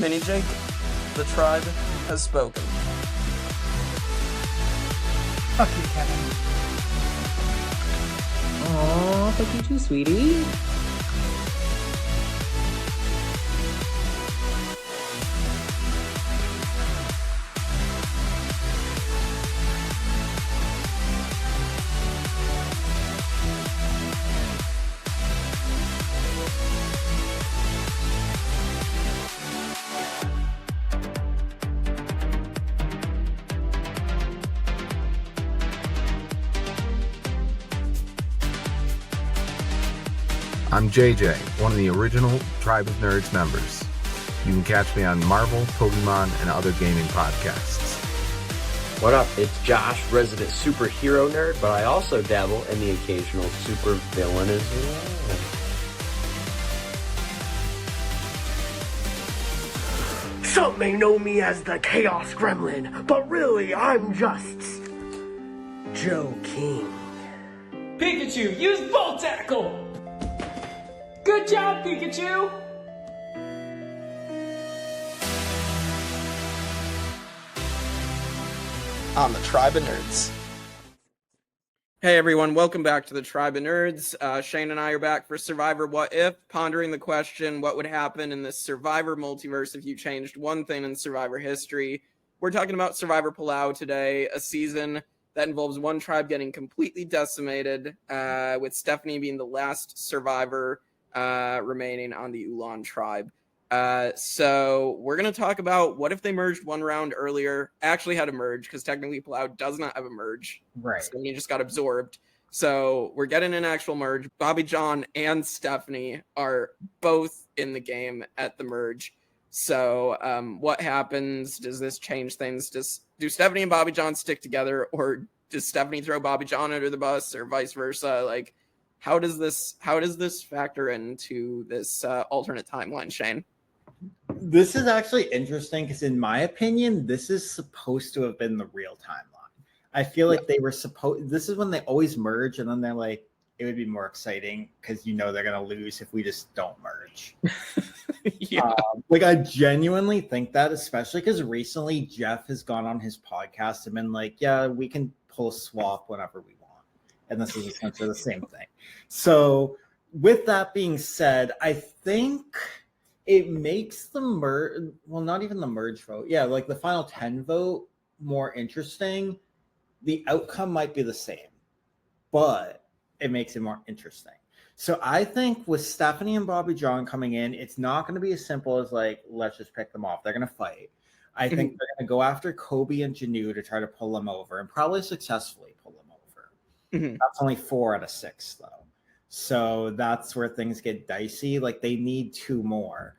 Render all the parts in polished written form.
Mini Jake, the tribe has spoken. Fuck you, Kevin. Aw, fuck you too, sweetie. I'm JJ, one of the original Tribe of Nerds members. You can catch me on Marvel, Pokemon, and other gaming podcasts. What up? It's Josh, resident superhero nerd, but I also dabble in the occasional super villain as well. Some may know me as the Chaos Gremlin, but really I'm just Joe King. Pikachu, use Volt Tackle! Good job, Pikachu! On the Tribe of Nerds. Hey everyone, welcome back to the Tribe of Nerds. Shane and I are back for Survivor What If, pondering the question, what would happen in this Survivor multiverse if you changed one thing in Survivor history? We're talking about Survivor Palau today, a season that involves one tribe getting completely decimated, with Stephenie being the last survivor remaining on the Ulong tribe. So we're going to talk about what if they merged one round earlier, actually had a merge, because technically Palau does not have a merge. Right. So he just got absorbed. So we're getting an actual merge. Bobby John and Stephenie are both in the game at the merge. So what happens? Does this change things? Do Stephenie and Bobby John stick together, or does Stephenie throw Bobby John under the bus, or vice versa? Like, how does this factor into this alternate timeline, Shane? This is actually interesting because, in my opinion, this is supposed to have been the real timeline. I feel like they were supposed. This is when they always merge, and then they're like, it would be more exciting because they're gonna lose if we just don't merge. Like, I genuinely think that, especially because recently Jeff has gone on his podcast and been like, yeah, we can pull a swap whenever we want. And this is essentially the same thing. So with that being said, I think it makes the merge, well, not even the merge vote. Yeah, like the final 10 vote more interesting. The outcome might be the same, but it makes it more interesting. So I think with Stephenie and Bobby John coming in, it's not going to be as simple as like, let's just pick them off. They're going to fight. I think they're going to go after Kobe and Janu to try to pull them over, and probably successfully pull them over. That's only 4 out of 6 though. So that's where things get dicey. Like, they need 2 more.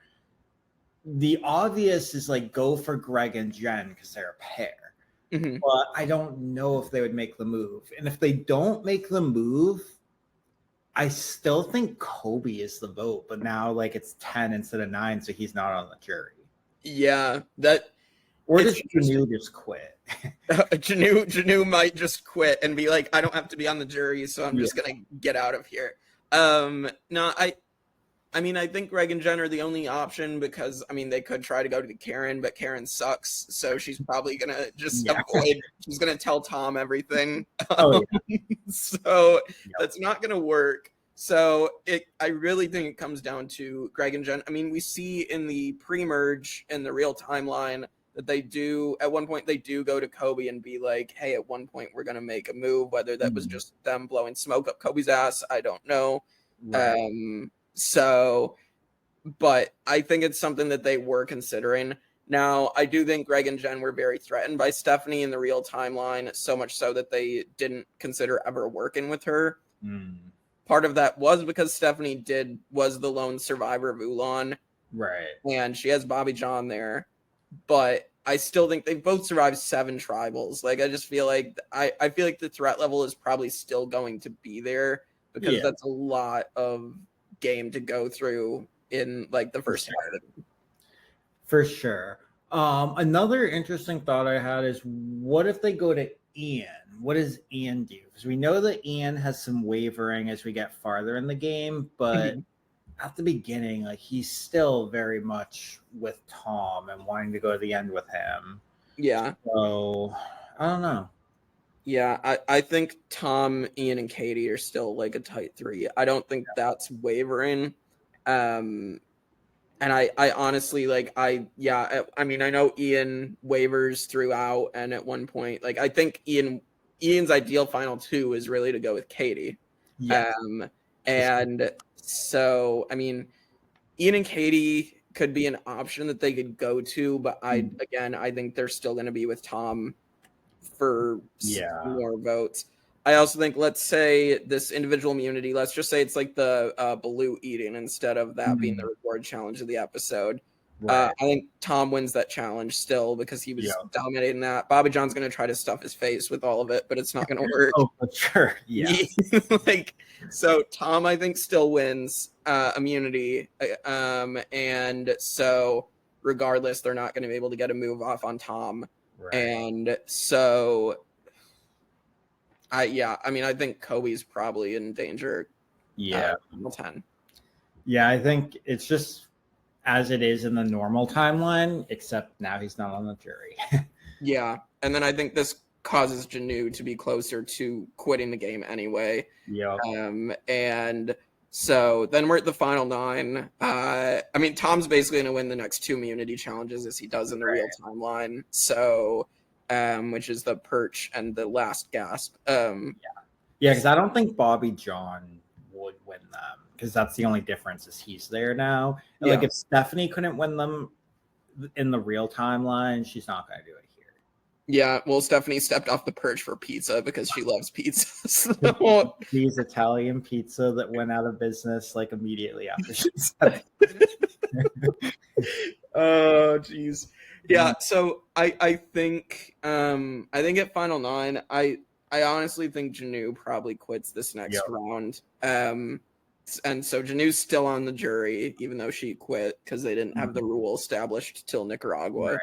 The obvious is like, go for Greg and Jen because they're a pair. But I don't know if they would make the move. And if they don't make the move, I still think Kobe is the vote. But now, like, it's 10 instead of 9, so he's not on the jury. Yeah, that. Or does Janu just quit? Janu might just quit and be like, I don't have to be on the jury, so I'm just gonna get out of here. No, I mean, I think Greg and Jen are the only option because, I mean, they could try to go to Karen, but Karen sucks, so she's probably gonna just avoid. She's gonna tell Tom everything. So that's not gonna work. So I really think it comes down to Greg and Jen. I mean, we see in the pre-merge in the real timeline that they do, at one point, they do go to Kobe and be like, hey, at one point, we're going to make a move. Whether that was just them blowing smoke up Kobe's ass, I don't know. Right. But I think it's something that they were considering. Now, I do think Greg and Jen were very threatened by Stephenie in the real timeline, so much so that they didn't consider ever working with her. Part of that was because Stephenie was the lone survivor of Ulong. Right. And she has Bobby John there. But I still think they've both survived 7 tribals. Like, I just feel like I feel like the threat level is probably still going to be there because that's a lot of game to go through in like the first part of it. For sure. Another interesting thought I had is, what if they go to Ian? What does Ian do? Because we know that Ian has some wavering as we get farther in the game, but at the beginning, like he's still very much with Tom and wanting to go to the end with him. Yeah. So I don't know. Yeah, I think Tom, Ian, and Katie are still like a tight 3. I don't think that's wavering. And I honestly I mean, I know Ian wavers throughout, and at one point, like I think Ian's ideal final 2 is really to go with Katie. Yeah. And so I mean, Ian and Katie could be an option that they could go to, but I think they're still going to be with Tom for more votes. I also think, let's say this individual immunity, let's just say it's like the Baloo eating instead of that being the reward challenge of the episode. I think Tom wins that challenge still because he was dominating that. Bobby John's going to try to stuff his face with all of it, but it's not going to work. Oh, for sure. Yeah. So Tom, I think, still wins immunity. And so regardless, they're not going to be able to get a move off on Tom. Right. And so I think Kobe's probably in danger. Yeah. 10. Yeah, I think it's just as it is in the normal timeline, except now he's not on the jury. Yeah. And then I think this causes Janu to be closer to quitting the game anyway. Yeah. And so then we're at the final 9. I mean, Tom's basically going to win the next 2 immunity challenges as he does in the real timeline. So, which is the perch and the last gasp. Yeah, because I don't think Bobby John would win them because that's the only difference is he's there now. And like if Stephenie couldn't win them in the real timeline, she's not going to do it here. Yeah, well, Stephenie stepped off the perch for pizza because she loves pizza. So. These Italian pizza that went out of business like immediately after she said it. Oh, jeez. Yeah, so I think at final 9, I honestly think Janu probably quits this next round. And so Janu's still on the jury, even though she quit because they didn't have the rule established till Nicaragua.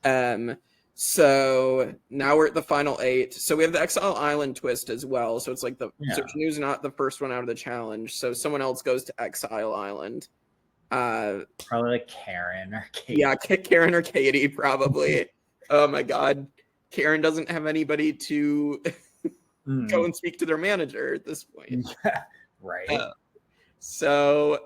Right. So now we're at the final 8. So we have the Exile Island twist as well. So it's like so Janu's not the first one out of the challenge. So someone else goes to Exile Island. Probably like Karen or Katie. Yeah, Karen or Katie, probably. Oh my God. Karen doesn't have anybody to go and speak to their manager at this point. Yeah, right. So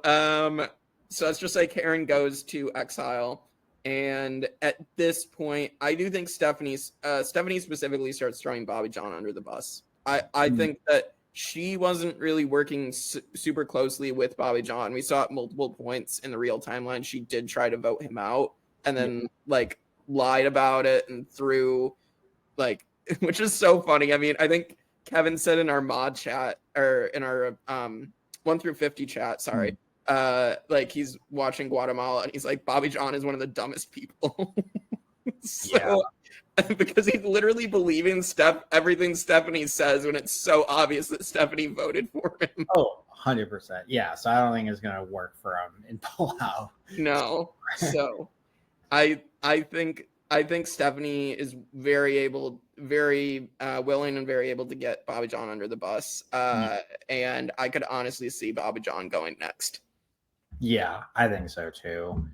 let's just say Karen goes to Exile. And at this point, I do think Stephenie specifically starts throwing Bobby John under the bus. I think that she wasn't really working super closely with Bobby John. We saw at multiple points in the real timeline. She did try to vote him out and then lied about it and threw which is so funny. I mean, I think Kevin said in our mod chat or in our 1 through 50 chat, sorry, he's watching Guatemala and he's like, Bobby John is one of the dumbest people. Because he's literally believing everything Stephenie says when it's so obvious that Stephenie voted for him. Oh, 100%. Yeah, so I don't think it's going to work for him in Palau. No. So I think Stephenie is very willing and very able to get Bobby John under the bus. And I could honestly see Bobby John going next. Yeah, I think so too.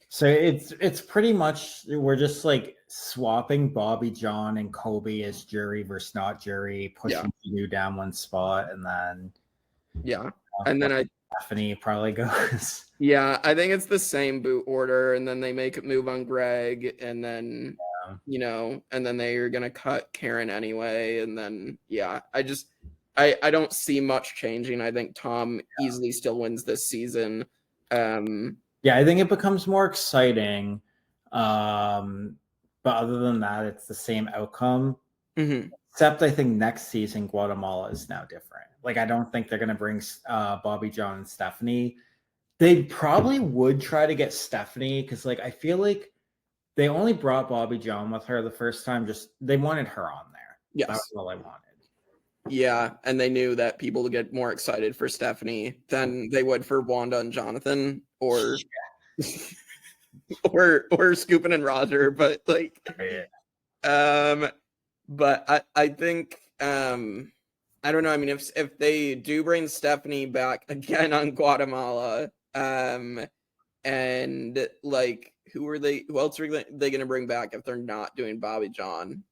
So it's pretty much we're just swapping Bobby John and Kobe as jury versus not jury, pushing you down one spot, and then and then Stephenie probably goes. Yeah, I think it's the same boot order, and then they make a move on Greg, and then and then they are gonna cut Karen anyway, and then I don't see much changing. I think Tom easily still wins this season. Yeah, I think it becomes more exciting. But other than that, it's the same outcome. Mm-hmm. Except I think next season, Guatemala is now different. I don't think they're going to bring Bobby John and Stephenie. They probably would try to get Stephenie because I feel like they only brought Bobby John with her the first time. Just they wanted her on there. Yes. That's all I wanted. Yeah, and they knew that people would get more excited for Stephenie than they would for Wanda and Jonathan or or Scoopin' and Roger, but but I think I don't know. I mean, if they do bring Stephenie back again on Guatemala, And like, who else are they going to bring back if they're not doing Bobby John?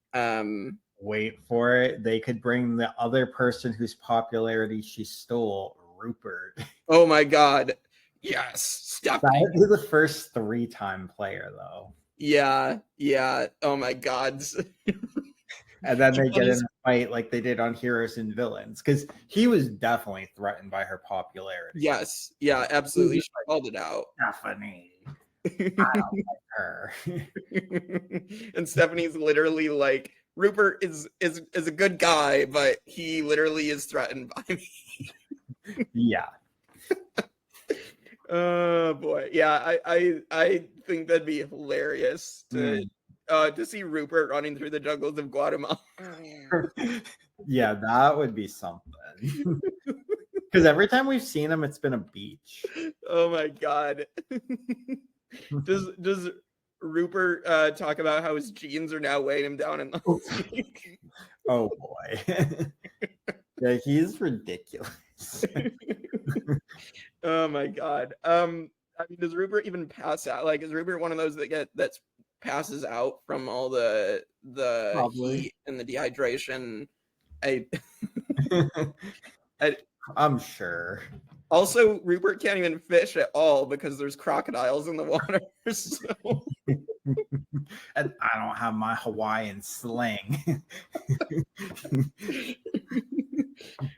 Wait for it. They could bring the other person whose popularity she stole, Rupert. Oh my God. Yes. Stephenie. That would be the first 3-time player, though. Yeah. Oh my God. And then they get in a fight like they did on Heroes and Villains, because he was definitely threatened by her popularity. Yes. Yeah, absolutely. She called it out. Stephenie. I don't like her. And Stephenie's literally like, Rupert is a good guy, but he literally is threatened by me. Yeah. Oh boy. Yeah, I think that'd be hilarious to see Rupert running through the jungles of Guatemala. Yeah, that would be something. Because every time we've seen him, it's been a beach. Oh my God. Does Rupert talk about how his jeans are now weighing him down in the league? Oh boy. Yeah, he's ridiculous. Oh my God. I mean, does Rupert even pass out? Like, is Rupert one of those that passes out from all the Probably. heat and the dehydration? I'm sure. Also, Rupert can't even fish at all because there's crocodiles in the water. So. And I don't have my Hawaiian sling.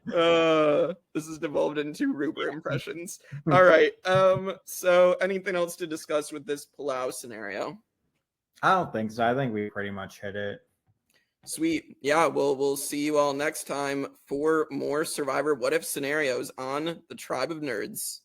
This has devolved into Rupert impressions. All right. So anything else to discuss with this Palau scenario? I don't think so. I think we pretty much hit it. Sweet. Yeah, we'll see you all next time for more Survivor What If scenarios on the Tribe of Nerds.